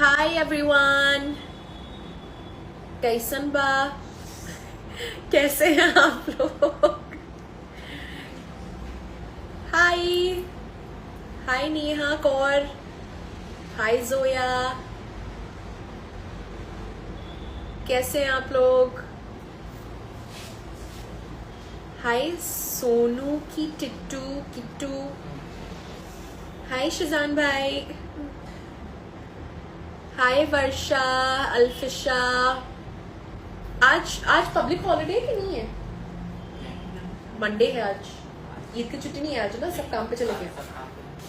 Hi everyone, कैसन बा? कैसे हैं आप लोग? हाय हाय नेहा कौर, हाय जोया, कैसे हैं आप लोग? हाय सोनू की टिट्टू किट्टू, हाय शिजान भाई, हाय वर्षा, अल्फिशा। आज पब्लिक हॉलिडे की नहीं है? मंडे है आज, ईद की छुट्टी नहीं है आज ना, सब काम पे चले गए।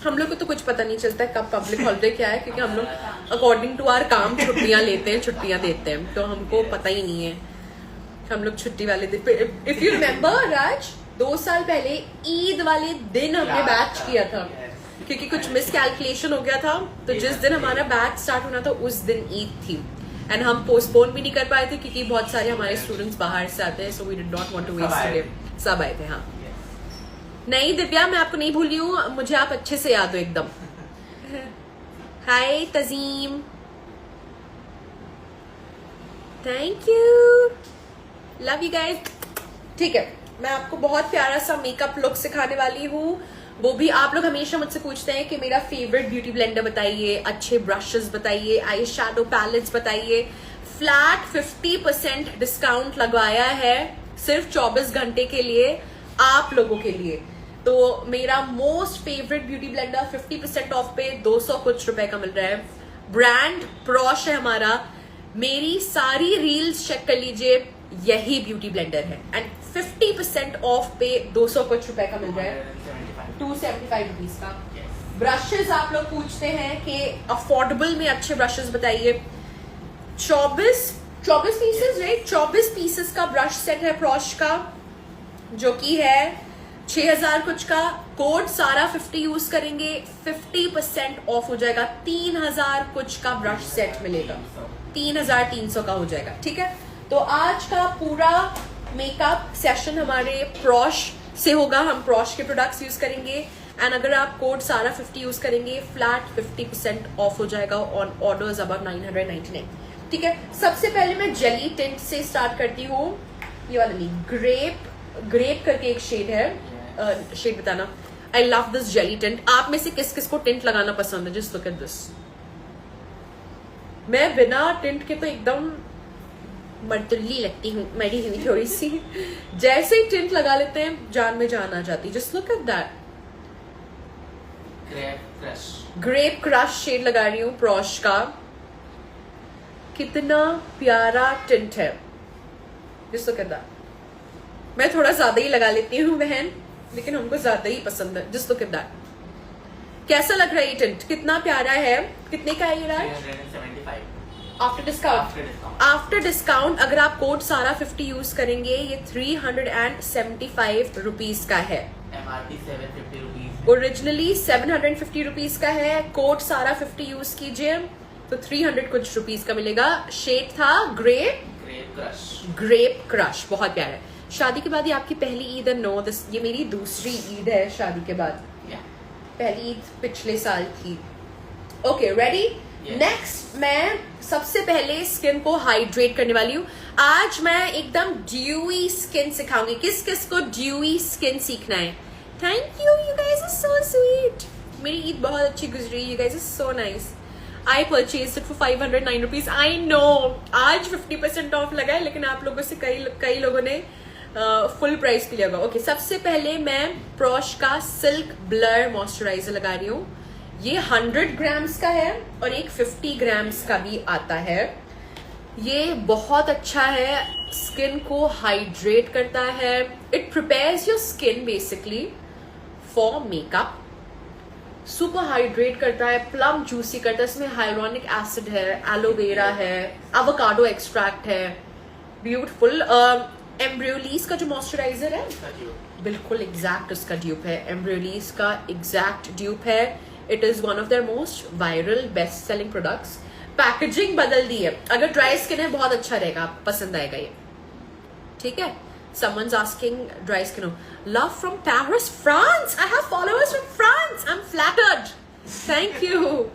हम लोग को तो कुछ पता नहीं चलता है कब पब्लिक हॉलिडे क्या है, क्योंकि हम लोग अकॉर्डिंग टू आवर काम छुट्टियां लेते हैं, छुट्टियां देते हैं, तो हमको पता ही नहीं है हम loग छुट्टी वाले दिन। इफ यू रिमेम्बर राज, 2 साल पहले ईद वाले दिन हमने बैच किया था, क्योंकि कुछ मिस कैलकुलेशन हो गया था, तो जिस दिन हमारा बैच स्टार्ट होना था उस दिन ईद थी, एंड हम पोस्टपोन भी नहीं कर पाए थे क्योंकि बहुत सारे हमारे स्टूडेंट्स बाहर से आते हैं, so we did not want to waste today. सब आए थे। हाँ, नहीं दिव्या, मैं आपको नहीं भूली हूँ, मुझे आप अच्छे से याद हो एकदम। Hi Tazeem, thank you, love you guys. ठीक है, मैं आपको बहुत प्यारा सा मेकअप लुक सिखाने वाली हूँ, वो भी आप लोग हमेशा मुझसे पूछते हैं कि मेरा फेवरेट ब्यूटी ब्लेंडर बताइए, अच्छे ब्रशेस बताइए, आई शैडो पैलेट्स बताइए। फ्लैट 50% डिस्काउंट लगवाया है सिर्फ 24 घंटे के लिए आप लोगों के लिए। तो मेरा most favourite beauty blender 50% off पे 200 कुछ रुपए का मिल रहा है। ब्रांड प्रॉश है हमारा, मेरी सारी रील्स चेक कर लीजिए, यही ब्यूटी ब्लेंडर है, एंड 50% ऑफ पे 200 कुछ रुपए का मिल रहा है, 275 रुपीज का। ब्रशेस आप लोग पूछते हैं कि अफोर्डेबल में अच्छे ब्रशेस बताइए। 24 पीसेस, राइट, 24 पीसेस का ब्रश सेट है प्रॉश का, जो कि है 6000 कुछ का। कोड सारा 50 यूज करेंगे, 50% ऑफ हो जाएगा, 3000 कुछ का ब्रश सेट मिलेगा, 3300 का हो जाएगा। ठीक है, तो आज का पूरा मेकअप सेशन हमारे प्रॉश से होगा, हम प्रॉश के प्रोडक्ट्स यूज करेंगे, एंड अगर आप कोड सारा 50 यूज करेंगे, फ्लैट 50% ऑफ हो जाएगा ऑन ऑर्डर्स अबव 999। ठीक है, सबसे पहले मैं जेली टिंट से स्टार्ट करती हूँ। ये वाला नहीं, ग्रेप करके एक शेड है, शेड बताना। I love this jelly tint. आप में से किस किस को टिंट लगाना पसंद है? Just look at this. मैं बिना टिंट के तो एकदम मर्तुल्ली लगती हूँ, मरी हुई थोड़ी सी। जैसे ही टिंट लगा लेते हैं, जान में जान आ जाती है। Just look at that, grape crush shade लगा रही हूँ प्रॉश का। कितना प्यारा टिंट है, जस्ट लुक एट दैट। मैं थोड़ा ज्यादा ही लगा लेती हूँ बहन, लेकिन हमको ज्यादा ही पसंद है। जस्ट लुक एट दैट, कैसा लग रहा है ये टिंट? कितना प्यारा है। कितने का है ये राज? आफ्टर डिस्काउंट अगर आप कोड सारा 50 यूज करेंगे, ये 375 रुपीज का है। MRP 750 रुपीज, ओरिजिनली 750 रुपीज का है। कोड सारा 50 यूज कीजिए तो 300 कुछ रुपीज का मिलेगा। शेड था ग्रेप क्रश, बहुत प्यारा है। शादी के बाद ये आपकी पहली ईद है? नो, ये मेरी दूसरी ईद है शादी के बाद। पहली ईद पिछले साल थी। Okay, ready? नेक्स्ट मैं सबसे पहले स्किन को हाइड्रेट करने वाली हूँ। आज मैं एकदम ड्यूई स्किन सिखाऊंगी। किस किस को ड्यूई स्किन सीखना है? Thank you, you guys are so sweet. मेरी ईद बहुत अच्छी गुजरी, you guys are so nice. I purchase it for 509 rupees. I know आज 50% ऑफ लगा है, लेकिन आप लोगों से कई लोगों ने फुल प्राइस पे लिया होगा। ओके, सबसे पहले मैं प्रॉश का सिल्क ब्लर मॉइस्चराइजर लगा रही हूँ। ये 100 ग्राम्स का है और एक 50 ग्राम्स का भी आता है। ये बहुत अच्छा है, स्किन को हाइड्रेट करता है। It prepares your skin basically for makeup. Super hydrate करता है, प्लम जूसी करता है। इसमें हाइलोनिक एसिड है, एलोवेरा है, एवोकाडो एक्सट्रैक्ट है। ब्यूटीफुल। एम्ब्रियोलीज का जो मॉइस्चराइजर है, बिल्कुल एग्जैक्ट उसका ड्यूप है। एम्ब्रियोलीज का एग्जैक्ट ड्यूप है। It is one of their most viral best selling products. Packaging बदल दी है, अगर ड्राई स्किन है बहुत अच्छा रहेगा, पसंद आएगा ये। ठीक है, someone's asking dry skin. Love from Paris, France. I have followers from France. I'm flattered. Thank you.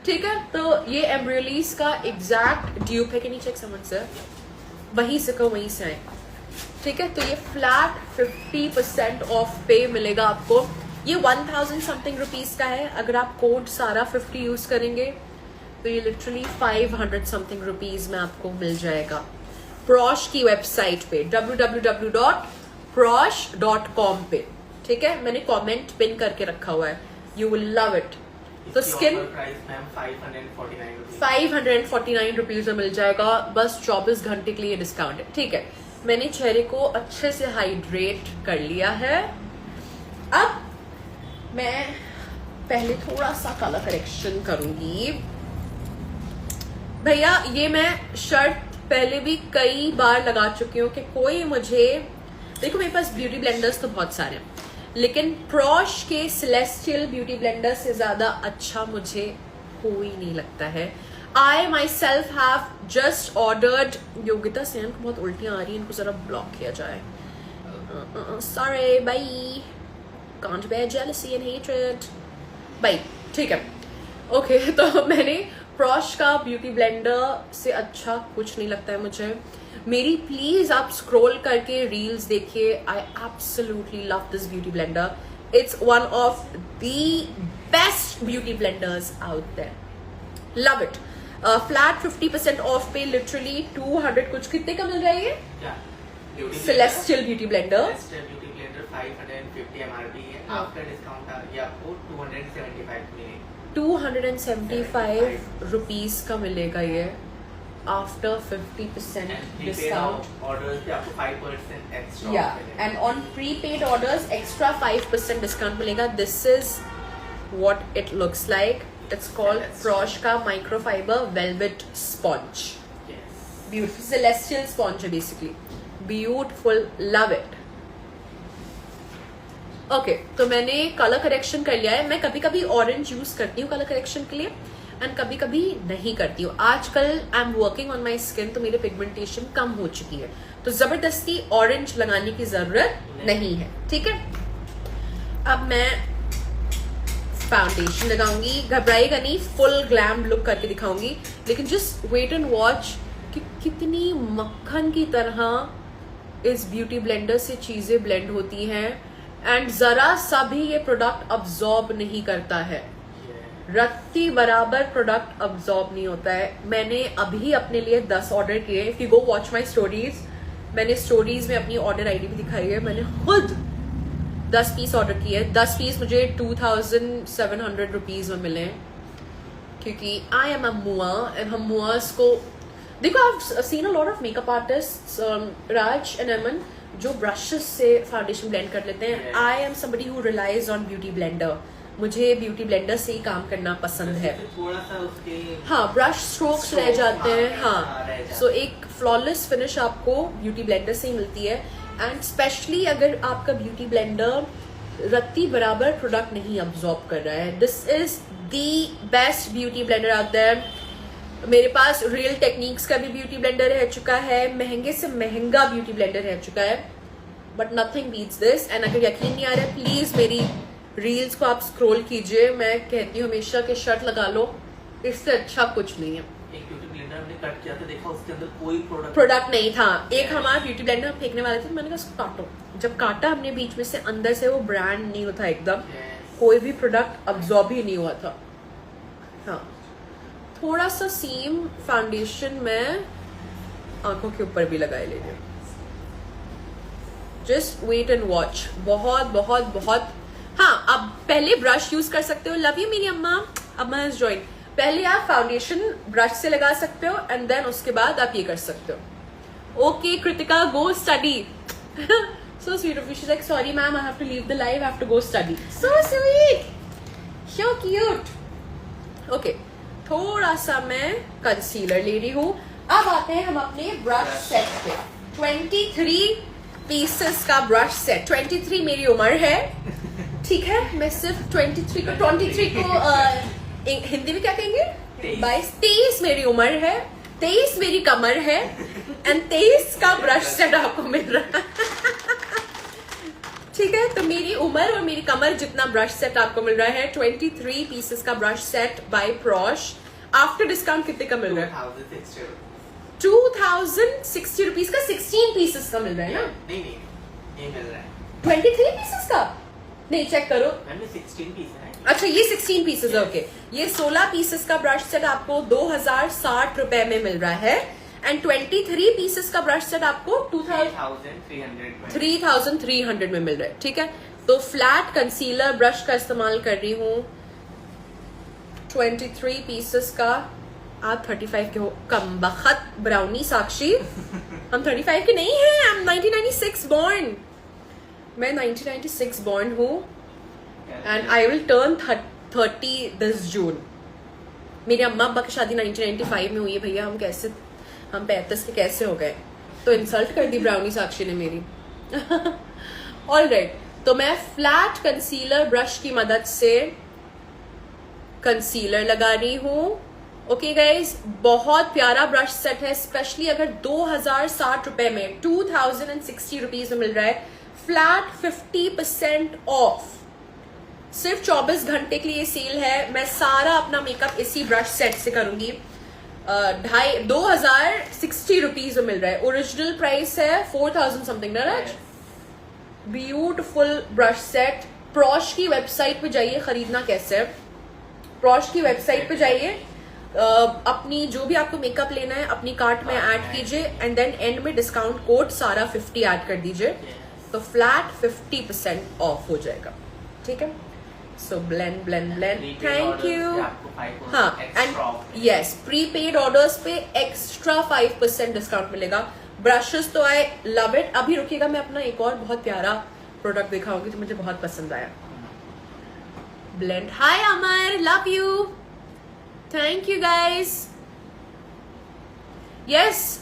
ठीक है, तो ये एम्ब्रियोलीज का एग्जैक्ट ड्यूप है कि नहीं, चेक समझ से वहीं से कहो वहीं से आए। ठीक है, तो ये फ्लैट 50% ऑफ पे मिलेगा आपको। ये 1000 समथिंग रुपीज का है। अगर आप कोड सारा 50 यूज करेंगे तो ये लिटरली 500 समथिंग रुपीज में आपको मिल जाएगा प्रॉश की वेबसाइट पे www.prosh.com पे। ठीक है, मैंने कमेंट पिन करके रखा हुआ है, यू विल लव इट। तो स्किन प्राइस मैम 549 549 रुपीज में मिल जाएगा, बस 24 घंटे के लिए डिस्काउंट है। ठीक है, मैंने चेहरे को अच्छे से हाइड्रेट कर लिया है। अब मैं पहले थोड़ा सा कलर करेक्शन करूंगी। भैया ये मैं शर्ट पहले भी कई बार लगा चुकी हूँ कि कोई मुझे, देखो मेरे पास ब्यूटी ब्लेंडर्स तो बहुत सारे हैं, लेकिन प्रॉश के सेलेस्टियल ब्यूटी ब्लेंडर से ज्यादा अच्छा मुझे कोई नहीं लगता है। I myself have just ordered, Yogita Sen को बहुत उल्टियां आ रही हैं, इनको जरा ब्लॉक किया जाए। Sorry, bye. Can't bear jealousy and hatred. Bye. ठीक है, ओके तो मैंने प्रॉश का ब्यूटी ब्लेंडर से अच्छा कुछ नहीं लगता है मुझे। मेरी प्लीज आप स्क्रॉल करके रील्स देखिए, I absolutely love this beauty blender. It's one of the best beauty blenders out there, love it. Flat 50% off पे लिटरली 200 कुछ कितने का मिल रहा है ये celestial beauty blender? Beauty blender 550 MRP है, आफ्टर डिस्काउंट ये आपको 275 मिलेगा। 275 रुपीज का मिलेगा ये आफ्टर 50% डिस्काउंट। ऑर्डर्स पे आपको 5% एक्स्ट्रा या and on prepaid orders extra 5% discount मिलेगा। This is what it looks like. It's called Praush का microfiber velvet sponge. Beautiful celestial sponge है basically, beautiful, love it. Okay, तो मैंने कलर करेक्शन कर लिया है। मैं कभी कभी ऑरेंज यूज करती हूँ कलर करेक्शन के लिए एंड कभी कभी नहीं करती हूँ। आजकल I am working on my skin, तो मेरे पिगमेंटेशन कम हो चुकी है, तो जबरदस्ती ऑरेंज लगाने की जरूरत नहीं है। ठीक है, अब मैं फाउंडेशन लगाऊंगी, घबराएगा नहीं, फुल ग्लैम लुक करके दिखाऊंगी, लेकिन जस्ट वेट एंड वॉच कि कितनी मक्खन की तरह इस ब्यूटी ब्लेंडर से चीजें ब्लेंड होती हैं एंड जरा सा भी ये प्रोडक्ट अब्सॉर्ब नहीं करता है। रत्ती बराबर प्रोडक्ट अब्सॉर्ब नहीं होता है। मैंने अभी अपने लिए 10 ऑर्डर किए। If you go watch my stories, मैंने स्टोरीज में अपनी ऑर्डर आईडी भी दिखाई है। मैंने खुद 10 पीस ऑर्डर किए। 10 पीस मुझे 2700 रुपीज में मिले, क्योंकि आई एम अ मुआ एंड हम मुआस को देखो। I have seen a lot of makeup artist Raj and Aman जो ब्रशेस से फाउंडेशन ब्लेंड कर लेते हैं। I am somebody who relies on beauty blender. मुझे ब्यूटी ब्लेंडर से ही काम करना पसंद है। थोड़ा सा उसके ब्रश स्ट्रोक्स रह जाते हैं। सो एक फ्लॉलेस फिनिश आपको ब्यूटी ब्लेंडर से ही मिलती है। एंड स्पेशली अगर आपका ब्यूटी ब्लेंडर रत्ती बराबर प्रोडक्ट नहीं अब्सॉर्ब कर रहा है, this is the best beauty blender out there. मेरे पास रियल टेक्निक्स का भी ब्यूटी ब्लेंडर रह चुका है, महंगे से महंगा ब्यूटी ब्लेंडर रह चुका है, but nothing beats this. And अगर यकीन नहीं आ रहा है, प्लीज मेरी रील्स को आप स्क्रॉल कीजिए। मैं कहती हूँ हमेशा कि शर्ट लगा लो, इससे अच्छा कुछ नहीं है। एक ब्यूटी ब्लेंडर हमने कट किया था, देखा उसके अंदर कोई प्रोडक्ट नहीं था। एक हमारा ब्यूटी ब्लेंडर फेंकने वाले थे, मैंने कहा उसको काटो। जब काटा हमने बीच में से, अंदर से वो ब्रांड नहीं होता, एकदम कोई भी प्रोडक्ट अब्सॉर्ब ही नहीं हुआ था। हाँ, थोड़ा सा सीम फाउंडेशन में आंखों के ऊपर भी लगाए लेंगे। Just wait and watch. बहुत बहुत बहुत। हाँ, अब पहले ब्रश यूज कर सकते हो। लव यू मेरी अम्मा, अम्मा इज जॉइन। पहले आप फाउंडेशन ब्रश से लगा सकते हो एंड देन उसके बाद आप ये कर सकते हो। Okay Kritika, go study. So sweet of you. She is like sorry ma'am, I have to leave the live, I have to go study. So sweet, so cute. Okay, थोड़ा सा मैं कंसीलर ले रही हूँ। अब आते हैं हम अपने ब्रश सेट पे। 23 पीसेस का ब्रश सेट। 23 मेरी उम्र है, ठीक है। मैं सिर्फ 23 को हिंदी में क्या कहेंगे? 23 मेरी उम्र है, 23 मेरी कमर है एंड 23 का ब्रश सेट आपको मिल रहा है। ठीक ठीक है, तो मेरी उम्र और मेरी कमर जितना ब्रश सेट आपको मिल रहा है 23 पीसेस का brush set by Praush. After discount कितने का मिल रहा है? 2060 रुपीज का 16 पीसेस का मिल रहा है ना? नहीं ये मिल रहा है 23 पीसेस का नहीं, चेक करो। 16 पीस है। अच्छा ये 16 पीसेस है, ओके। ये 16 पीसेस का ब्रश सेट आपको 2060 रुपए में मिल रहा है एंड 23 पीसेस का ब्रश सेट आपको 3300 में मिल रहा है, ठीक है। तो फ्लैट कंसीलर ब्रश का इस्तेमाल कर रही हूँ 23 पीसेस का। आप 35 के हो, कम बखत ब्राउनी साक्षी। हम 35 के नहीं हैं, आई एम 1996 बॉर्न। मैं 1996 बॉर्न हूँ and I will turn 30 this June. मेरी अम्मा अब्बा की शादी 1995 में हुई है भैया। हम 35 के कैसे हो गए? तो इंसल्ट कर दी ब्राउनी साक्षी ने मेरी। ऑलराइट, तो मैं फ्लैट कंसीलर ब्रश की मदद से कंसीलर लगा रही हूँ। ओके गाइज, बहुत प्यारा ब्रश सेट है, स्पेशली अगर 2060 रुपए में 2060 रुपीज में मिल रहा है। Flat 50% of. सिर्फ 24 घंटे के लिए सेल है। मैं सारा अपना मेकअप इसी ब्रश सेट से करूंगी। 2060 रुपीज में मिल रहा है। ओरिजिनल प्राइस है 4000 समथिंग ना Raj? Beautiful brush set. Praush की वेबसाइट पे जाइए, खरीदना कैसे है? प्रॉश की वेबसाइट पे जाइए, अपनी जो भी आपको मेकअप लेना है अपनी कार्ट में ऐड कीजिए एंड देन एंड में डिस्काउंट कोड सारा 50 ऐड कर दीजिए, तो फ्लैट 50% ऑफ हो जाएगा, ठीक है। So blend blend blend, thank you. हाँ, एंड यस, प्रीपेड ऑर्डर्स पे एक्स्ट्रा 5% डिस्काउंट मिलेगा। ब्रशेस तो आई लव इट। अभी रुकिएगा, मैं अपना एक और बहुत प्यारा प्रोडक्ट दिखाऊंगी जो मुझे बहुत पसंद आया। Blend. Hi Amar, love you, thank you guys. Yes,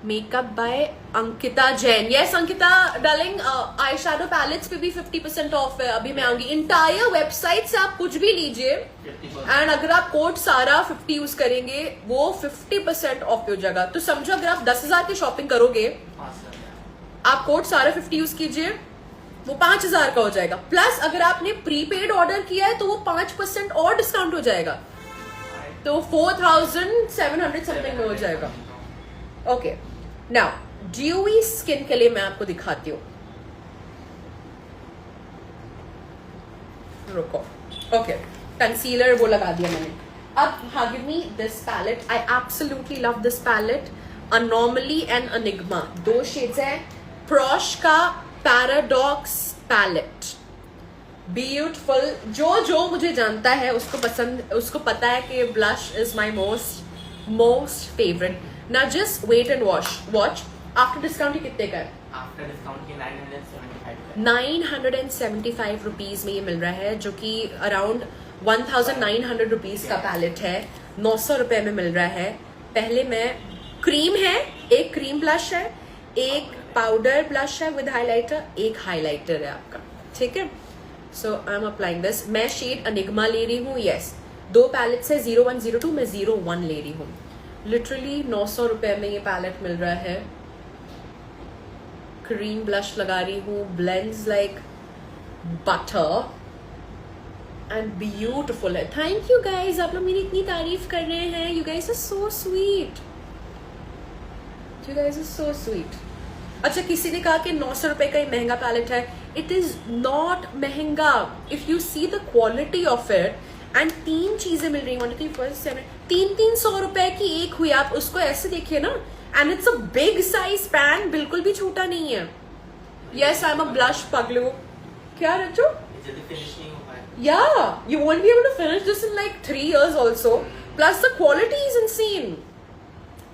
makeup by Ankita Jain. Yes Ankita darling, eye shadow palettes पे भी 50% ऑफ है। अभी मैं आऊंगी। इंटायर वेबसाइट से आप कुछ भी लीजिए एंड अगर आप कोड सारा 50 यूज करेंगे वो 50% ऑफ हो जाएगा। तो समझो अगर आप 10,000 की शॉपिंग करोगे, आप कोड सारा 50 यूज कीजिए, वो 5,000 का हो जाएगा। प्लस अगर आपने प्रीपेड ऑर्डर किया है तो वो 5% और डिस्काउंट हो जाएगा, तो 4,700 समथिंग में हो जाएगा। ओके, नाउ ड्यूई स्किन के लिए मैं आपको दिखाती हूँ। रुको, ओके, कंसीलर वो लगा दिया मैंने। अब हाँ, give me this palette. I absolutely love this palette. Anomaly and enigma 2 shades है। प्रॉश का पैराडॉक्स पैलेट, ब्यूटिफुल। जो मुझे जानता है उसको पता है कि blush is my most favourite. ना just wait and watch. After discount ही कितने का है? आफ्टर डिस्काउंट के 975 रुपीज में ये मिल रहा है, जो कि अराउंड 1900 रुपीज का पैलेट है। 900 रुपए में मिल रहा है। पहले मैं क्रीम है, एक क्रीम ब्लश है, एक पाउडर ब्लश है विद हाइलाइटर, एक हाइलाइटर है आपका, ठीक है। सो आई एम अप्लाइंग दिस। मैं शेड अनिग्मा ले रही हूँ। यस, 2 पैलेट्स है, 0102, मैं 01 ले रही हूँ। लिटरली 900 रुपए में ये पैलेट मिल रहा है। क्रीम ब्लश लगा रही हूँ, blends like butter and beautiful है। थैंक यू गाइज, आप लोग मेरी इतनी तारीफ कर रहे हैं। You guys are so sweet, you guys are so sweet. अच्छा, किसी ने कहा कि 900 रुपए का ये महंगा पैलेट है। इट इज नॉट महंगा if you see the quality of it. And 3 चीजें मिल रही हैं, 300 रुपए की एक हुई। आप उसको ऐसे देखिए ना, and it's a big size pan, बिल्कुल भी छोटा नहीं है। Yes, I am a blush पगलू। क्या रचो? Yeah, you won't be able to finish this in like 3 years also. Plus the quality is insane.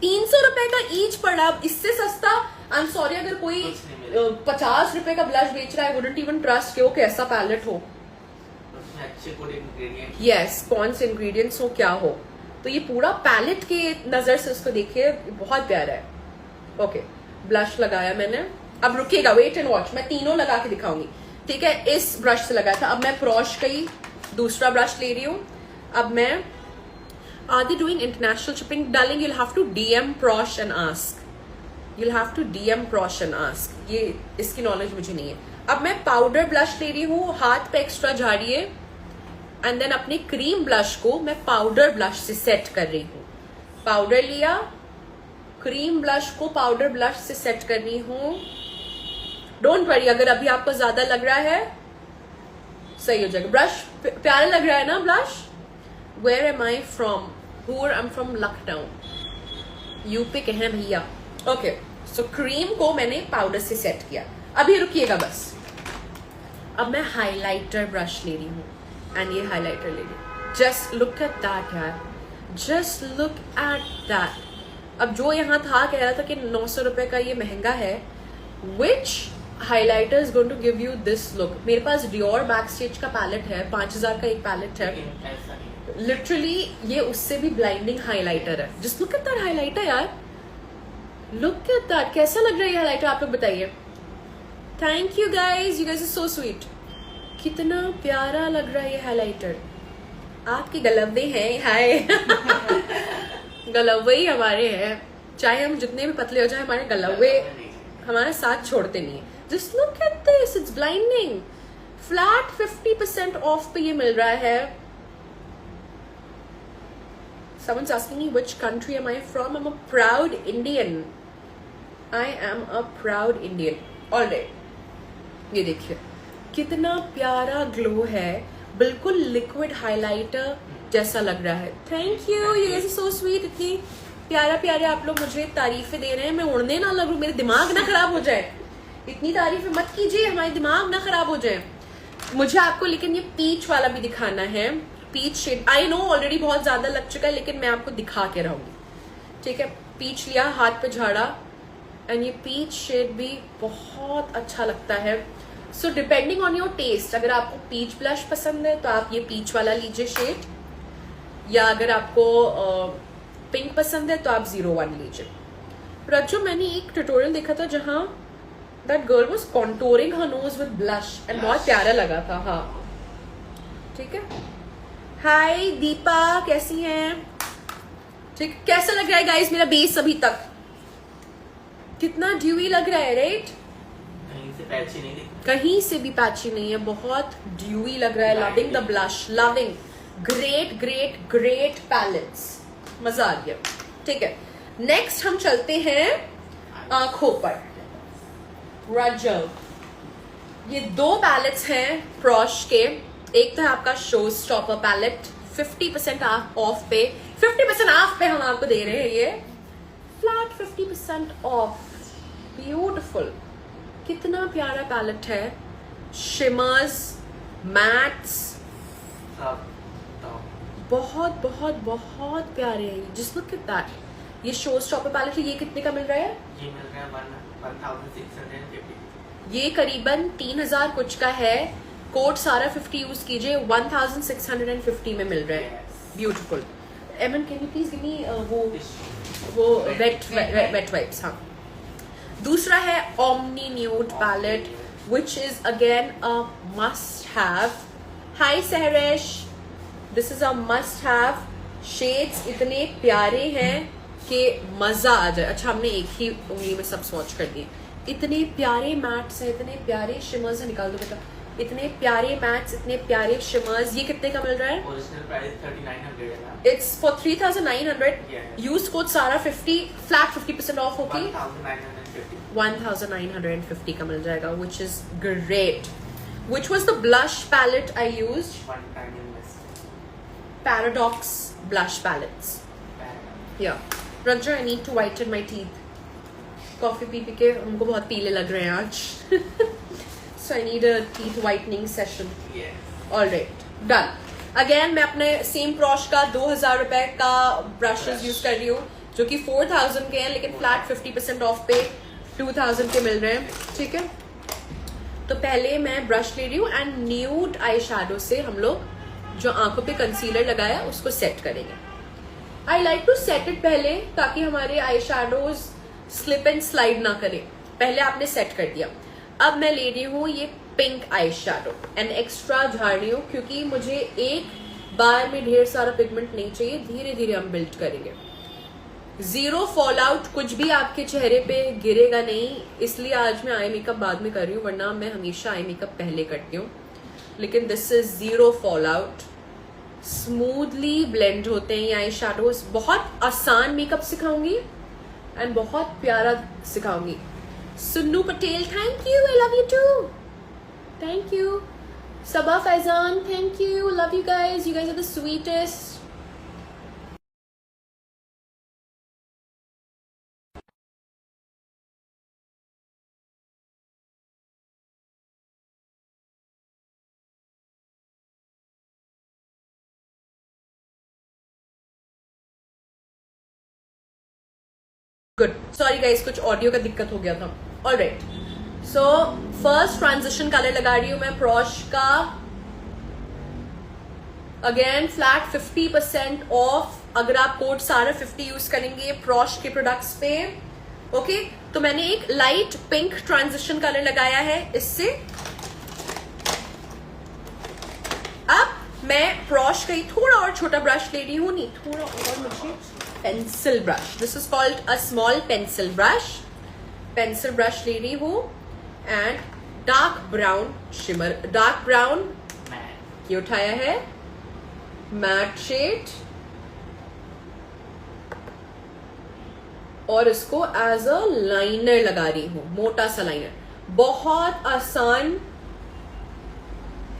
300 रुपए का ईच पड़ा। इससे सस्ता आई एम सॉरी अगर कोई 50 रुपए का ब्लश बेच रहा है, वुडंट इवन ट्रस्ट कि वो कैसा पैलेट हो। यस, कौन से इंग्रेडिएंट्स हो, क्या हो। तो ये पूरा पैलेट के नजर से उसको देखिए, बहुत प्यारा है। ओके, ब्लश लगाया मैंने। अब रुकिएगा, वेट एंड वॉच, मैं तीनों लगा के दिखाऊंगी, ठीक है। इस ब्रश से लगाया था। अब मैं प्रॉश का ही दूसरा ब्रश ले रही हूँ। अब मैं are they doing international shipping? Darling, you'll have to DM Praush and ask. you'll have to DM Praush and ask. ये इसकी नॉलेज मुझे नहीं है। अब मैं पाउडर ब्लश ले रही हूँ, हाथ पे एक्स्ट्रा झाड़िए, एंड देन अपने क्रीम ब्लश को मैं पाउडर ब्लश से सेट कर रही हूँ। पाउडर लिया, क्रीम ब्लश को पाउडर ब्लश से सेट कर रही हूँ। डोंट वरी, अगर अभी आपको ज्यादा लग रहा है सही हो जाएगा। ब्रश प्यारा लग रहा है ना blush? Where am I from? I am from Lucknow, UP के हैं भैया। ओके, सो क्रीम को मैंने पाउडर से सेट किया। अभी रुकिएगा बस। अब मैं हाइलाइटर ब्रश ले रही हूँ एंड ये हाइलाइटर ले रही हूँ। जस्ट लुक एट दैट यार, जस्ट लुक एट दैट। अब जो यहाँ था कह रहा था कि 900 रुपए का ये महंगा है, which highlighter is going to give you this look. मेरे पास डियोर बैकस्टेज का पैलेट है, 5000 का एक पैलेट है। ऐसा नहीं, लिटरली ये उससे भी ब्लाइंडिंग हाइलाइटर है। Just look at that highlighter यार, लुक एट दैट। कैसा लग रहा है ये हाइलाइटर, आप लोग बताइए। Thank you guys, you guys are so sweet. कितना प्यारा लग रहा है ये हाइलाइटर। आपके गलव्वे हैं, हाय गलव्वे ही हमारे हैं, चाहे हम जितने भी पतले हो जाए, हमारे गलव्वे हमारा साथ छोड़ते नहीं है। Just look at this, it's blinding. Flat 50% off पे ये मिल रहा है। Someone's asking me which country am I from? I'm a proud Indian. I am a proud Indian. All right. ये देखिए कितना प्यारा ग्लो है, बिल्कुल लिक्विड हाइलाइटर जैसा लग रहा है। Thank you, you guys are so sweet. इतनी प्यारा प्यारे आप लोग मुझे तारीफें दे रहे हैं। मैं उड़ने ना लगूं, मेरे दिमाग ना खराब हो जाए। इतनी तारीफें मत कीजिए, हमारे दिमाग ना खराब हो जाए। मुझे आपको लेकिन ये पीच वाला भी दिखाना है। Peach shade I know already बहुत ज्यादा लग चुका है, लेकिन मैं आपको दिखा के रहूंगी, ठीक है। पीच लिया, हाथ पे झाड़ा, एंड ये पीच शेड भी बहुत अच्छा लगता है। So depending on your taste, अगर आपको पीच ब्लश पसंद है तो आप ये पीच वाला लीजिए शेड, या अगर आपको पिंक पसंद है तो आप 01 लीजिए। रज्जो, मैंने एक ट्यूटोरियल देखा था जहां that girl was contouring her nose with blush and बहुत प्यारा लगा था। हाँ ठीक है। हाय दीपा, कैसी हैं? ठीक, कैसा लग रहा है गाइस मेरा बेस अभी तक? कितना ड्यूई लग रहा है, राइट? कहीं से पैची नहीं दिख, कहीं से भी पैची नहीं है, बहुत ड्यूई लग रहा है। Loving the blush, loving. Great great great palettes, मजा आ गया। ठीक है, नेक्स्ट हम चलते हैं आंखों पर। रजल, ये 2 पैलेट्स हैं प्रॉश के। एक तो है आपका शो स्टॉपर पैलेट, 50% ऑफ पे, 50% ऑफ पे हम आपको दे रहे हैं ये फ्लैट 50% ऑफ। ब्यूटिफुल, कितना प्यारा पैलेट है। शिमर्स, मैट्स, सब तो बहुत बहुत बहुत प्यारे हैं। Just look at that. ये शो स्टॉपर पैलेट है, ये कितने का मिल रहा है? ये मिल रहा है 1650। ये करीबन 3000 कुछ का है। कोड सारा 50 यूज कीजिए, 1650 में मिल रहा है। Beautiful. Aman, can you please give me वो वेट वाइप्स। हाँ, दूसरा है omni nude palette, which is again a must have. Hi Sahresh, this is a must have. Shades इतने प्यारे हैं कि मजा आ जाए। अच्छा, हमने एक ही उंगली में सब स्वॉच कर दिए। इतने प्यारे मैट्स हैं, इतने प्यारे शिमर्स हैं। निकाल दो बेटा। इतने प्यारे मैट्स, इतने प्यारे शिमर्स। ये कितने का मिल रहा है? ओरिजिनल प्राइस 3900 है ना। It's for 3900। यूज कोड सारा 50 फ्लैट 50% ऑफ होगी। 1950 का मिल जाएगा, which is great. Which was the blush palette I used? One time invest paradox blush palettes. Yeah Rajjo, I need to whiten my teeth. Coffee पी के हमको बहुत पीले लग रहे हैं आज। So I need a teeth whitening session. All right, done. Again, मैं अपने सेम प्रॉश का 2000 रुपए का ब्रशेस यूज कर रही हूँ, जो कि 4000 के हैं, लेकिन फ्लैट 50% ऑफ पे 2000 के मिल रहे हैं। ठीक है, तो पहले मैं ब्रश ले रही हूँ एंड न्यूड आई शैडो से हम लोग जो आंखों पे कंसीलर लगाया उसको सेट करेंगे। I like to set it पहले, ताकि हमारे eye shadows slip and slide ना करें। पहले आपने सेट कर दिया। अब मैं ले रही हूँ ये pink eye shadow and extra झाड़ रही हूँ, क्योंकि मुझे एक बार में ढेर सारा पिगमेंट नहीं चाहिए। धीरे धीरे हम बिल्ड करेंगे। जीरो फॉल आउट, कुछ भी आपके चेहरे पे गिरेगा नहीं, इसलिए आज मैं आई मेकअप बाद में कर रही हूँ, वरना मैं हमेशा आई मेकअप पहले करती हूँ। लेकिन this is zero fall out, smoothly blend होते हैं ये आई शैडोज। बहुत आसान मेकअप सिखाऊंगी एंड बहुत प्यारा सिखाऊंगी। Sunnu Patel, thank you, I love you too, thank you. Saba Faizan, thank you, love you guys are the sweetest. Good, sorry guys, कुछ ऑडियो का दिक्कत हो गया था। Alright, so first transition colour लगा रही हूं मैं प्रॉश का। अगेन फ्लैट 50% ऑफ अगर आप कोड सारा 50 यूज करेंगे प्रॉश के प्रोडक्ट्स पे। ओके, तो मैंने एक लाइट पिंक ट्रांजिशन कलर लगाया है इससे। अब मैं प्रॉश का ही थोड़ा और छोटा ब्रश ले रही हूँ, नहीं थोड़ा और, मुझे pencil brush, this is called a small pencil brush. Pencil brush ले रही हूँ and dark brown shimmer, dark brown ये उठाया है, मैट शेड, और इसको एज अ लाइनर लगा रही हूं, मोटा सा लाइनर। बहुत आसान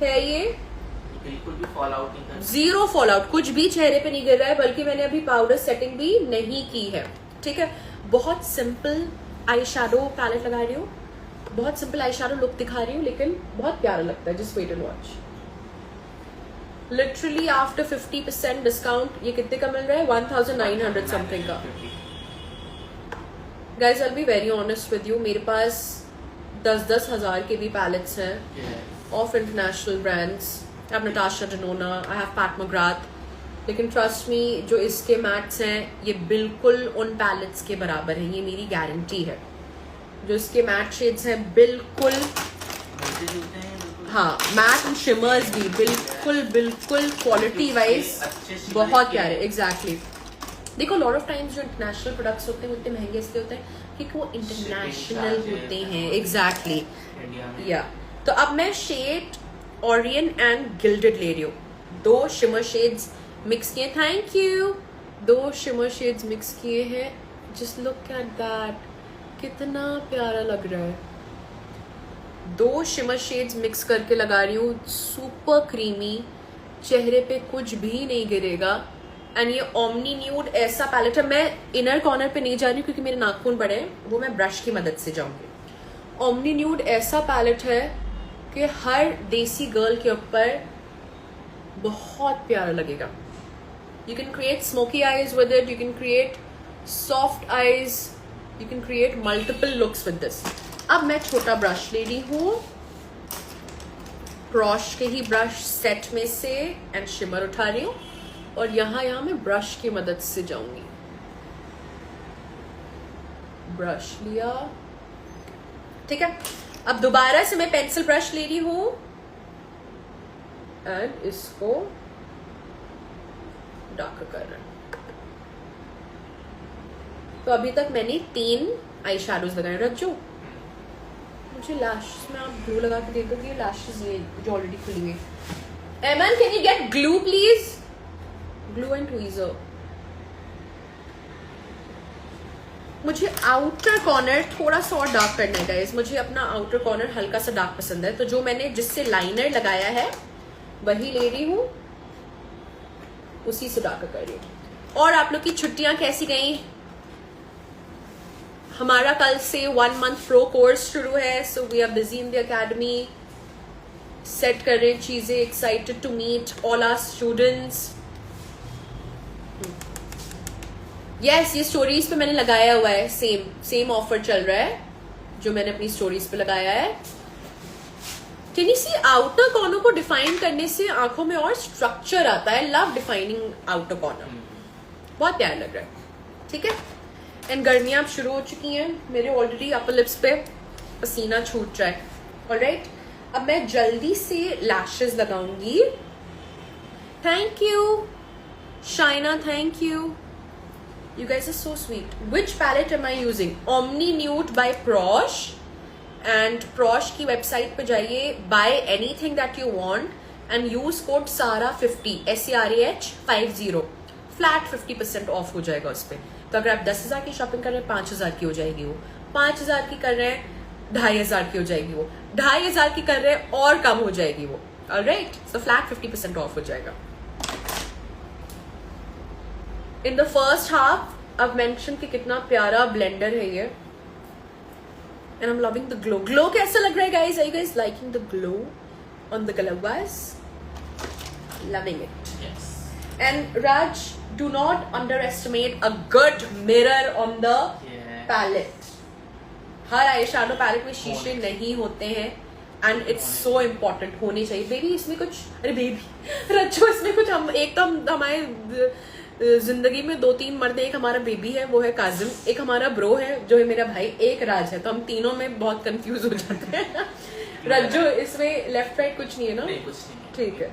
है ये, बिल्कुल भी फॉल आउट नहीं करना, जीरो फॉल आउट, कुछ भी चेहरे पे नहीं गिर रहा है, बल्कि मैंने अभी पाउडर सेटिंग भी नहीं की है। ठीक है, बहुत सिंपल आई शैडो पैलेट लगा रही हूँ, बहुत सिंपल आई शैडो लुक दिखा रही हूँ, लेकिन बहुत प्यारा लगता है। Just wait and watch. Literally after 50% discount ये कितने का मिल रहा है? 1900 समथिंग का। Guys I will be very honest with you, मेरे पास 10-10 हजार के भी पैलेट्स हैं of international brands. I have Natasha Denona, I have Pat McGrath, लेकिन ट्रस्ट मी जो इसके मैट्स हैं ये बिल्कुल उन पैलेट्स के बराबर हैं, ये मेरी गारंटी है। जो इसके मैट शेड्स हैं बिल्कुल, हाँ, मैट एंड शिमर्स भी बिल्कुल बिल्कुल क्वालिटी वाइज बहुत प्यारे। एग्जैक्टली, देखो लॉट ऑफ टाइम्स जो इंटरनेशनल प्रोडक्ट्स होते हैं उतने महंगे इसलिए होते हैं क्योंकि वो इंटरनेशनल होते हैं। एग्जैक्टली, या तो अब मैं शेड ओरियन एंड गिल्डेड ले रही हूँ, 2 शिमर शेड्स मिक्स किए। Thank you, 2 shimmer shades mix किए हैं। जस्ट लुक एट दैट, कितना प्यारा लग रहा है। 2 शिमर शेड्स मिक्स करके लगा रही हूँ, सुपर क्रीमी, चेहरे पे कुछ भी नहीं गिरेगा। एंड ये ओमनी न्यूड ऐसा पैलेट है, मैं इनर कॉर्नर पे नहीं जा रही हूँ क्योंकि मेरे नाखून बड़े हैं, वो मैं ब्रश की मदद से जाऊंगी। ओमनी न्यूड ऐसा पैलेट है कि हर देसी गर्ल के ऊपर बहुत प्यारा लगेगा। You can create smoky eyes with it, you can create soft eyes, you can create multiple looks with this. अब मैं छोटा ब्रश ले रही हूँ, प्रॉश के ही ब्रश सेट में से, एंड शिमर उठा रही हूँ और यहाँ मैं ब्रश की मदद से जाऊंगी। ब्रश लिया, ठीक है। अब दोबारा से मैं पेंसिल ब्रश ले रही हूँ एंड इसको डार्क कर रहा है। तो अभी तक मैंने 3 आई शैडोज लगाए। रज्जो, मुझे लैशेस में आप ग्लू लगा के दे दो, ये लैशेस ये जो ऑलरेडी खुली हुई। एमन, can you get glue please? Glue and tweezer. मुझे आउटर कॉर्नर थोड़ा सा और डार्क करना है गाइस, मुझे अपना आउटर कॉर्नर हल्का सा डार्क पसंद है। तो जो मैंने जिससे लाइनर लगाया है वही ले रही हूँ, उसी से डार्क कर रही हूँ। और आप लोग की छुट्टियां कैसी गई? हमारा कल से 1 month प्रो कोर्स शुरू है, so we are busy in the academy, set कर रहे हैं चीजें, excited to meet all our students. Yes, ये स्टोरीज पे मैंने लगाया हुआ है, सेम ऑफर चल रहा है जो मैंने अपनी स्टोरीज पे लगाया है। Can you see, outer corner को डिफाइन करने से आंखों में और स्ट्रक्चर आता है। लव डिफाइनिंग आउटर कॉर्नर, बहुत प्यारा लग रहा है। ठीक है, एंड गर्मियां अब शुरू हो चुकी हैं, मेरे ऑलरेडी अपर लिप्स पे पसीना छूट रहा है। ऑलराइट, अब मैं जल्दी से लैशेस लगाऊंगी। Thank you Shaina, thank you. You guys are so sweet. Which palette am I using? Omni Nude by Prosh. And Prosh की website पे जाइए, buy anything that you want and use code SARAH50 SARAH50 flat 50% off हो जाएगा उस पर. तो अगर आप 10,000 की शॉपिंग कर रहे हैं 5,000 की हो जाएगी वो, 5,000 की कर रहे हैं 2,500 की हो जाएगी वो, 2,500 की कर रहे हैं और कम हो जाएगी वो. ऑलराइट, सो फ्लैट 50% ऑफ हो जाएगा. इन द फर्स्ट हाफ अब मेंशन कि कितना प्यारा ब्लेंडर है ये. And I am loving the glow. Glow कैसा लग रहा है guys? Are you guys liking the glow on the गलवास? Loving it. Yes. And Raj, do not underestimate a good mirror on the Yeah. palette. हर eye shadow palette में शीशे नहीं होते हैं एंड इट्स सो इम्पोर्टेंट. होने चाहिए. Baby इसमें कुछ, अरे बेबी रच्चो इसमें कुछ, हम एक तो हमारे जिंदगी में 2-3 मर्द, एक हमारा बेबी है वो है काजिम, एक हमारा ब्रो है जो है मेरा भाई, एक राज है. तो हम तीनों में बहुत कंफ्यूज हो जाते हैं. रज्जो इसमें लेफ्ट राइट कुछ नहीं है ना? नहीं, कुछ नहीं है. ठीक है.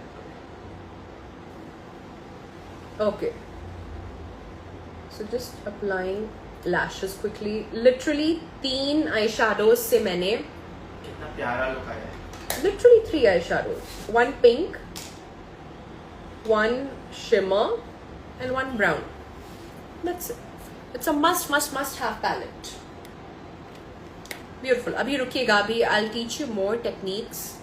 Okay, so just applying lashes quickly. Literally 3 आई शैडोज से मैंने, कितना प्यारा लुक आया है. literally 3 eyeshadows. 1 pink, 1 shimmer and 1 brown. That's it. It's a must have palette. Beautiful. Abhi rukiega abhi. I'll teach you more techniques.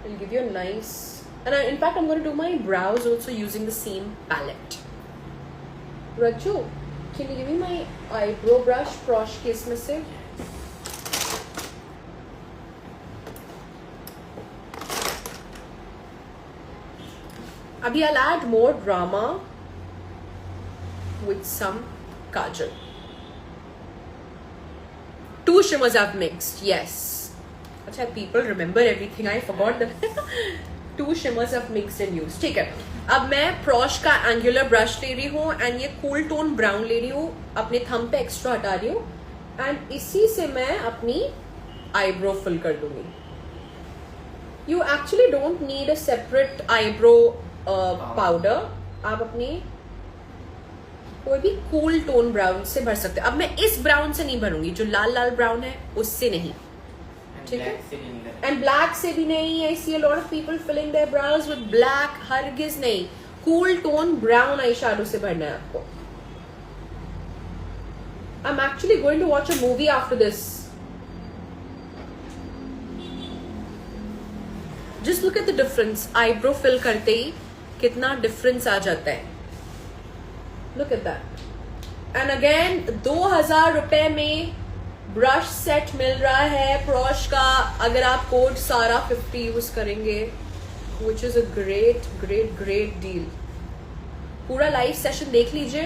I'll give you a nice, and in fact I'm going to do my brows also using the same palette. Raju, can you give me my eyebrow brush? Prosh ke isme se. Abhi I'll add more drama with some kajal. 2 shimmers I've mixed. Yes. Acha, people remember everything. I forgot that. 2 shimmers I've mixed and used. ठीक है. अब मैं Prosh का angular brush ले रही हूँ and ये cool tone brown ले रही हूँ. अपने thumb पे extra हटा रही हूँ and इसी से मैं अपनी eyebrow fill कर दूंगी. You actually don't need a separate eyebrow powder. आप अपनी कोई भी कूल टोन ब्राउन से भर सकते हैं. अब मैं इस ब्राउन से नहीं भरूंगी, जो लाल लाल ब्राउन है उससे नहीं. ठीक है. एंड ब्लैक से भी नहीं. I see a lot of people filling their brows with black. हरगिज नहीं. Cool tone brown eye shadow से भरना है आपको. I am actually going to watch a movie after this. Just look at the difference. Eyebrow fill करते ही कितना difference आ जाता है. Look at that. And again 2,000 रुपए में ब्रश सेट मिल रहा है Prosh का, अगर आप कोड SARAH50 यूज करेंगे, which is a great deal. पूरा लाइव सेशन देख लीजिए.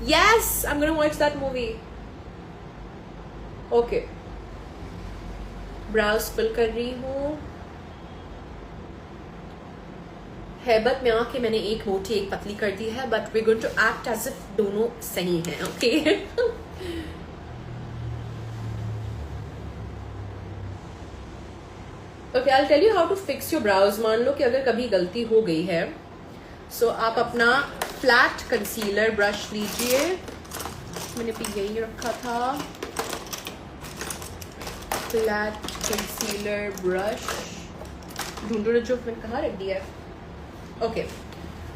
Yes, I'm gonna watch that movie. Okay. Brows fill कर रही हूँ. हैबत में आके मैंने एक मोटी एक पतली कर दी है, but we going to act as if दोनों सही हैं. Okay. Okay, I tell you how to fix your brows. मान लो कि अगर कभी गलती हो गई है, सो आप अपना फ्लैट कंसीलर ब्रश लीजिए. मैंने भी यही रखा था. फ्लैट कंसीलर ब्रश ढूंढो जो मैंने कहाँ रख दिया है. ओके,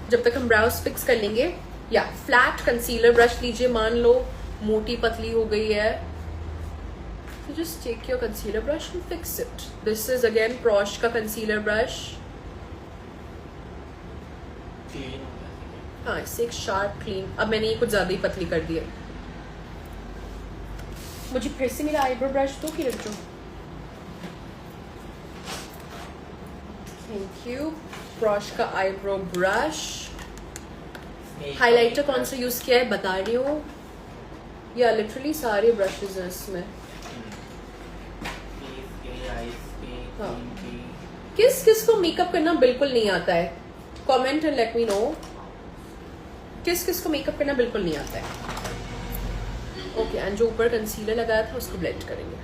जब तक हम ब्राउज फिक्स कर लेंगे. या फ्लैट कंसीलर ब्रश लीजिए. मान लो मोटी पतली हो गई है, तो just take your concealer brush and fix it. This is again Prosh का कंसीलर ब्रश. हाँ, इससे एक शार्प क्लीन. अब मैंने ये कुछ ज्यादा ही पतली कर दी है. मुझे फिर से मेरा आईब्रो ब्रश दो कि रख दो. Thank you. Prosh का आईब्रो ब्रश. हाइलाइटर कौन सा यूज किया है बता रही हूँ. या लिटरली सारे ब्रशेज हैं इसमें. हाँ. किस किस को मेकअप करना बिल्कुल नहीं आता है? Comment and let me know. किस किस को मेकअप करना बिल्कुल नहीं आता है? ओके, एंड जो ऊपर कंसीलर लगाया था उसको ब्लेंड करेंगे.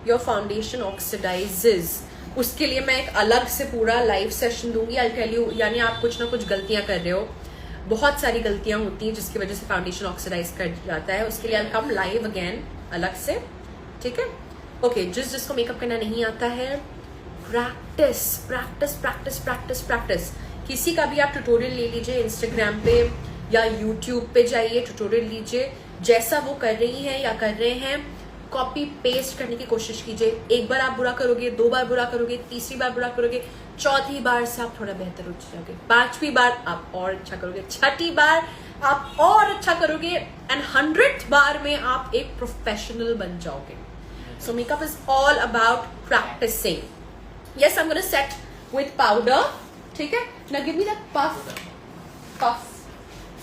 Your foundation oxidizes. उसके लिए मैं एक अलग से पूरा लाइव सेशन दूंगी। आई टेल यू, यानी आप कुछ ना कुछ गलतियां कर रहे हो, बहुत सारी गलतियां होती हैं जिसकी वजह से फाउंडेशन ऑक्सीडाइज कर जाता है, उसके लिए आई कम लाइव अगेन अलग से, ठीक है। ओके, जिसको मेकअप करना नहीं आता है, practice practice practice practice practice. किसी का भी आप ट्यूटोरियल ले लीजिए, इंस्टाग्राम पे या यूट्यूब पे जाइए, ट्यूटोरियल लीजिए, जैसा वो कर रही हैं या कर रहे हैं कॉपी पेस्ट करने की कोशिश कीजिए। एक बार आप बुरा करोगे, 2 बार बुरा करोगे, तीसरी बार बुरा करोगे, चौथी बार से आप थोड़ा बेहतर हो जाओगे, 5वीं बार आप और अच्छा करोगे, 6ठी बार आप और अच्छा करोगे, एंड 100th बार में आप एक प्रोफेशनल बन जाओगे। So makeup is all about practicing. Yes, I'm gonna set with powder. ठीक है? Now give me that puff,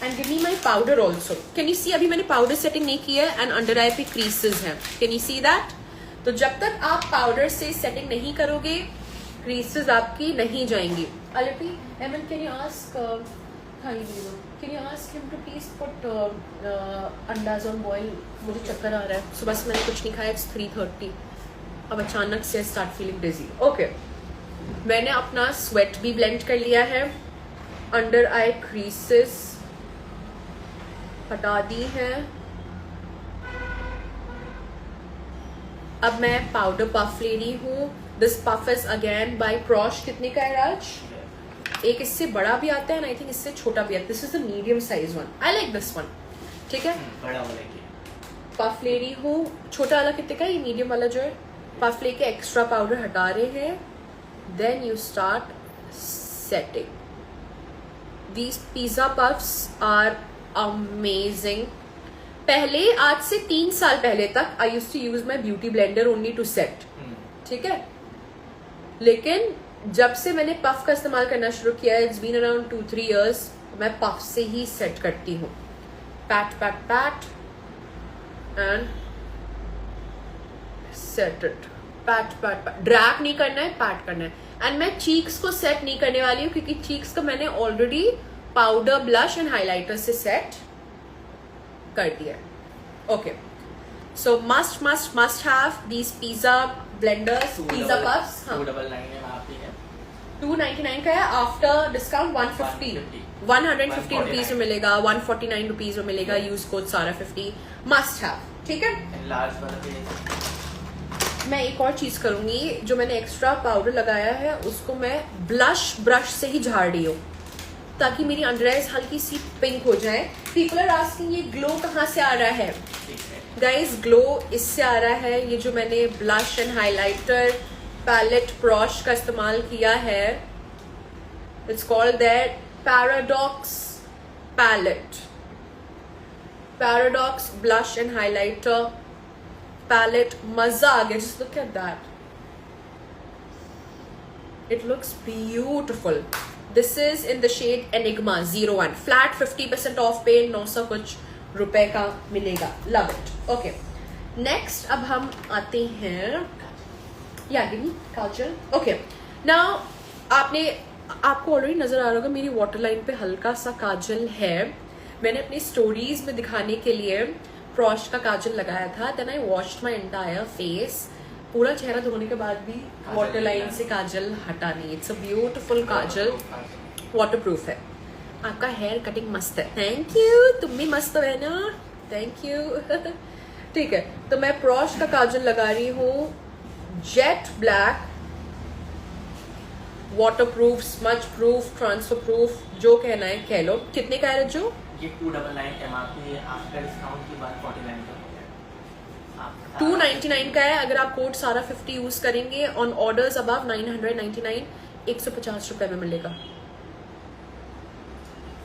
and give me my powder also. Can you see? अभी मैंने powder setting नहीं की है and under eye पे creases हैं. Can you see that? तो जब तक आप powder से setting नहीं करोगे, creases आपकी नहीं जाएंगी. Alipi, Evan, can you ask? Can you ask him to please put अंडाज on boil? मुझे चक्कर आ रहा है. सुबह से मैंने कुछ नहीं खाया. It's 3:30. अब अचानक से स्टार्ट फीलिंग डिजी। ओके, मैंने अपना स्वेट भी ब्लेंड कर लिया है, अंडर आई क्रीसेस हटा दी हैं। अब मैं पाउडर पफ ले रही हूँ। This puff is again by Praush. कितने का है राज? एक इससे बड़ा भी आता है, आई थिंक इससे छोटा भी आता है। This is the medium size one. I like this one. ठीक है, बड़ा वाला पफ ले रही हूँ। छोटा वाला कितने का है? ये मीडियम वाला जो है। पफ लेके एक्स्ट्रा पाउडर हटा रहे हैं, then you start setting. These pizza puffs are amazing. पहले, आज से 3 साल पहले तक I used to use my beauty blender only to set, ठीक है। लेकिन जब से मैंने पफ का इस्तेमाल करना शुरू किया है, इट्स बीन अराउंड 2-3 years, मैं पफ से ही सेट करती हूँ। PAT PAT PAT and set it. PAT PAT PAT, drag नहीं करना है, पैट करना है। एंड मैं चीक्स को सेट नहीं करने वाली हूँ क्योंकि चीक्स को मैंने already powder, blush and highlighter से सेट कर दिया है। Okay, so must must must have these pizza blenders, pizza puffs. हाँ, 299 का है। आफ्टर डिस्काउंट 150 रुपीज में मिलेगा, 149 रुपीज में मिलेगा। यूज कोड सारा 50 मस्ट हैव, ठीक है। लार्ज वाला मैं एक और चीज करूंगी, जो मैंने एक्स्ट्रा पाउडर लगाया है उसको मैं ब्लश ब्रश से ही झाड़ रही हूँ ताकि मेरी अंडर आईज हल्की सी पिंक हो जाए। पीपल आर आस्किंग ये ग्लो कहाँ से आ रहा है? गाइज, ग्लो इससे आ रहा है, ये जो मैंने blush and highlighter palette brush का इस्तेमाल किया है, it's called that paradox palette, paradox blush and highlighter palette. मजा आ गया. Just look at that. It looks beautiful. This is in the shade Enigma 01. Flat 50% off पे 900 कुछ रुपए का मिलेगा. Love it. Okay. Next अब हम आते हैं, काजल. Okay. Now आपको ऑलरेडी नजर आ रहा होगा मेरी वाटर लाइन पे हल्का सा काजल है. मैंने अपनी स्टोरीज में दिखाने के लिए प्रॉश का काजल लगाया था. Then I washed my entire face. पूरा चेहरा धोने के बाद भी वाटर लाइन से काजल हटा नहीं. It's a beautiful Kajal, water proof है. आपका हेयर कटिंग मस्त है. Thank you. तुम भी मस्त है ना. Thank you. ठीक है, तो मैं प्रॉश का काजल लगा रही हूँ. Jet black, water proof, smudge proof, transfer proof, जो कहना है कह लो. कितने का है जो? ये 299 MRP आफ्टर डिस्काउंट की 149 का हो गया. 299 का है. अगर आप कोड सारा 50 यूज करेंगे ऑन ऑर्डर्स अबव 999, 150 रुपए में मिलेगा.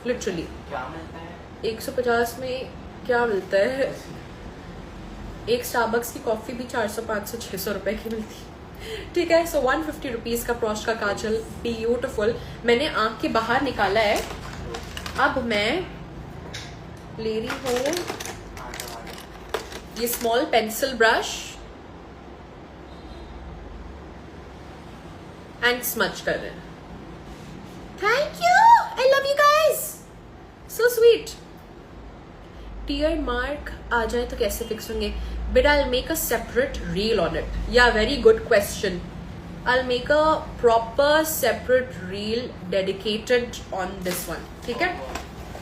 लिटरली क्या मिलता है? 150 में क्या मिलता है? एक स्टारबक्स की कॉफी भी 400, 500, 600 रुपए की मिलती है. ठीक है. सो 150 रुपीज का प्रॉश का काजल, ब्यूटिफुल. मैंने आंख के बाहर निकाला है. अब मैं ले रही हूँ ये small pencil brush and smudge कर रहे हैं. Thank you. I love you guys. So sweet. Tear mark आ जाए तो कैसे फिक्स होंगे? But I will make a separate reel on it. Yeah very good question. I'll make a proper separate reel dedicated on this one. ठीक है,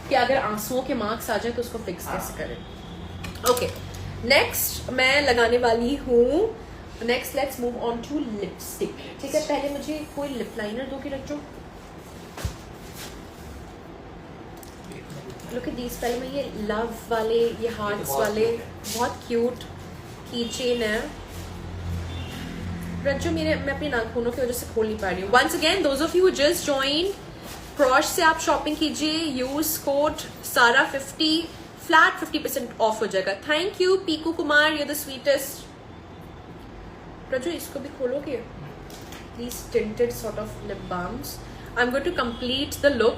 कि अगर आंसुओं के मार्क्स आ जाए तो उसको फिक्स कैसे करें. ओके, नेक्स्ट मैं लगाने वाली हूँ. Next let's move on to lipstick. ठीक है, पहले मुझे कोई लिप लाइनर दो कि रखो. लुक एट दीस. पहले मैं ये लव वाले, ये हार्ट्स वाले, बहुत क्यूट की चेन है. रज्जो मैं अपनी नाखूनों की वजह से खोल नहीं पा रही हूँ. Once again those of you just join, Praush से आप शॉपिंग कीजिए. यूज कोड सारा 50 फ्लैट 50% ऑफ हो जाएगा. Thank you Piku Kumar, you the sweetest. Rajjo इसको भी खोलोगे please. Tinted sort of lip balms. I am going to complete the look.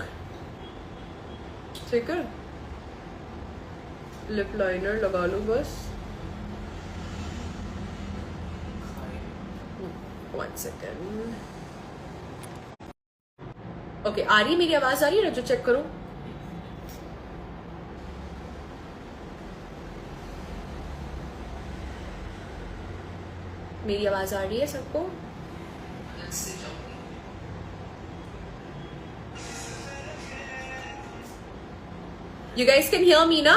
ठीक है, लिप लाइनर लगा लो बस. One second. Okay, आ रही मेरी आवाज? आ रही है रज्जो? चेक करो. मेरी आवाज आ रही है सबको? You guys can hear me ना?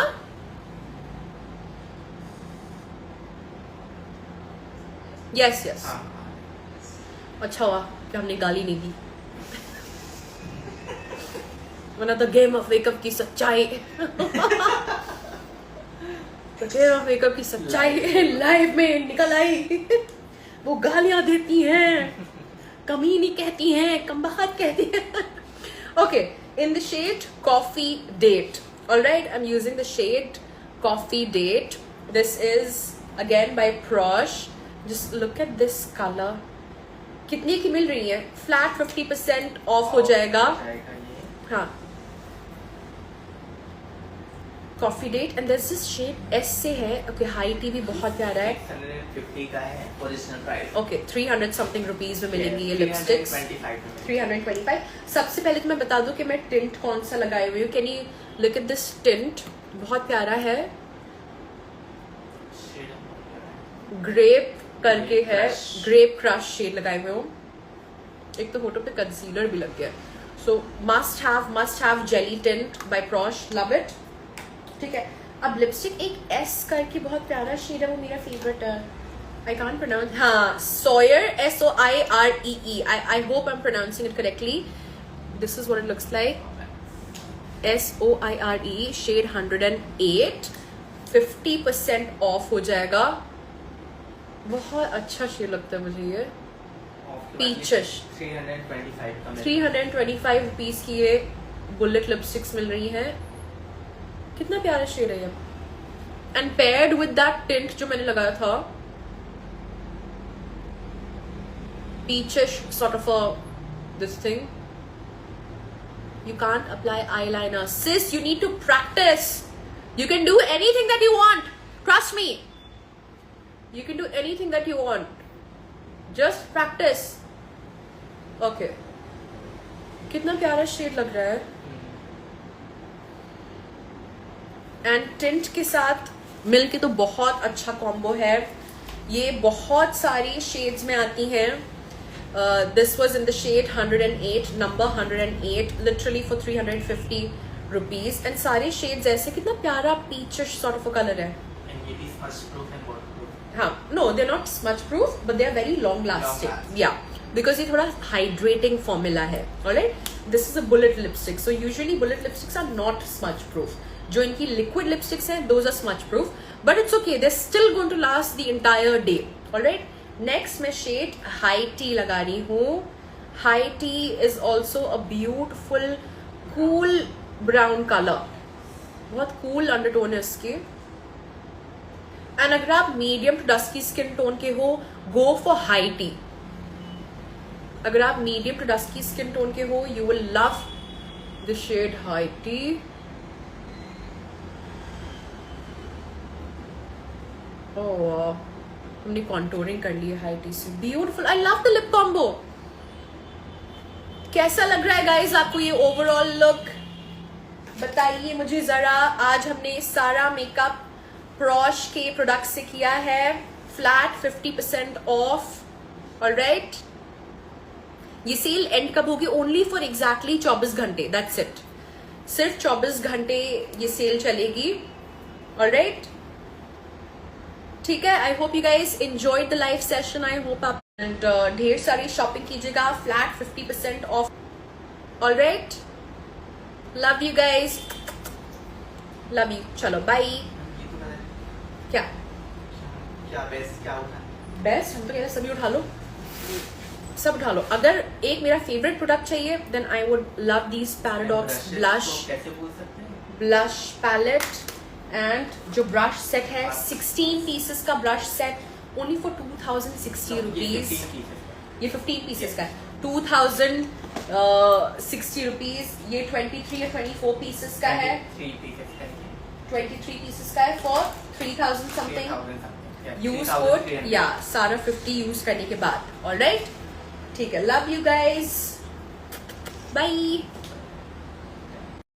Yes, yes. अच्छा हुआ कि हमने गाली नहीं दी, वरना तो गेम ऑफ मेकअप की सच्चाई तो गेम ऑफ मेकअप की सच्चाई लाइव में निकल आई. वो गालियां देती हैं, कमीनी कहती हैं, कमबख्त कहती हैं. Okay, in the shade coffee date. Alright, I am using the shade coffee date. This is again by Praush. Just look at this colour. कितने की मिल रही है? फ्लैट 50% ऑफ हो जाएगा. हाँ, coffee date. And this is shade S से है. Okay, high tea भी बहुत प्यारा है. 650 का है original price. Okay, 300 something rupees में मिलेंगी ये लिपस्टिक्स. 325. सबसे पहले तो मैं बता दूं कि मैं टिंट कौन सा लगाई हुई हूँ. Can you look at this tint? बहुत प्यारा है. ग्रेप करके है, ग्रेप क्रश शेड लगाए हुए हो. एक तो फोटो पे कंसीलर भी लग गया. So must have jelly tint by Praush. Love it. ठीक है, अब लिपस्टिक एक एस करके बहुत प्यारा शेड है, वो मेरा फेवरेट है. I can't pronounce. हाँ, soiree, SOIREE. I hope I am pronouncing it correctly. This is what it looks like. SOIRE shade 108. 50% off हो जाएगा. बहुत अच्छा शेड लगता है मुझे ये. पीचश 325 रुपीज की ये बुलेट लिपस्टिक्स मिल रही है. कितना प्यारा शेड है ये. And paired with that tint जो मैंने लगाया था, peachish sort of a this thing. You can't apply eyeliner. Sis, you need to practice. You can do anything that you want. Trust me. You can do anything that you want. Just practice. Okay. कितना प्यारा shade लग रहा है. And tint के साथ मिलके तो बहुत अच्छा कॉम्बो है. ये बहुत सारी शेड्स में आती हैं. This was in the shade 108, number 108, literally for 350 rupees. And सारे शेड्स ऐसे. कितना प्यारा peachish sort of a colour है. हाँ, no they are not smudge proof but they are very long lasting. Yeah, because ये थोड़ा हाइड्रेटिंग फॉर्मूला है. Alright, this is a bullet lipstick. So usually bullet lipsticks are not smudge proof. जो इनकी liquid lipsticks हैं those are smudge proof, but it's okay, they still going to last the entire day. Alright, next मैं shade high tea लगा रही हूँ. High tea is also a beautiful cool brown colour. बहुत cool undertone है इसकी. And अगर आप medium to dusky skin tone के हो, गो फॉर हाई टी. अगर आप medium to dusky skin tone के हो, you will love the shade high tea. Oh, हमने कॉन्टोरिंग कर ली है हाई टी से. Beautiful. I love the lip combo. कैसा लग रहा है गाइज आपको ये ओवरऑल लुक? बताइए मुझे जरा. आज हमने सारा मेकअप प्रॉश के प्रोडक्ट से किया है. Flat 50% of. ऑलराइट, ये सेल एंड कब होगी? ओनली फॉर एग्जैक्टली 24 घंटे, दैट्स इट। सिर्फ 24 घंटे ये सेल चलेगी। ऑलराइट, ठीक है। I hope you guys enjoyed the live session. I hope आप ढेर सारी शॉपिंग कीजिएगा, flat 50% of. Alright, love you guys, love you. चलो बाय। ये तो मैंने क्या क्या बेस्ट क्या होगा? बेस्ट? हम तो कह रहे हैं सभी उठा लो, सब उठा लो। अगर एक मेरा फेवरेट प्रोडक्ट चाहिए then I would love these paradox Brushes blush को कैसे बोल सकते हैं? ब्लश पैलेट एंड जो ब्रश सेट है 16 पीसेस का brush set only for 2060 rupees. ये 15 पीसेस का है, 2060 रुपीज। ये 23 या 24 पीसेस का है, 23 पीसेस का है फॉर 3000 समथिंग। यूज कोड या सारा 50 यूज करने के बाद। ऑलराइट, ठीक है। Love you guys, bye.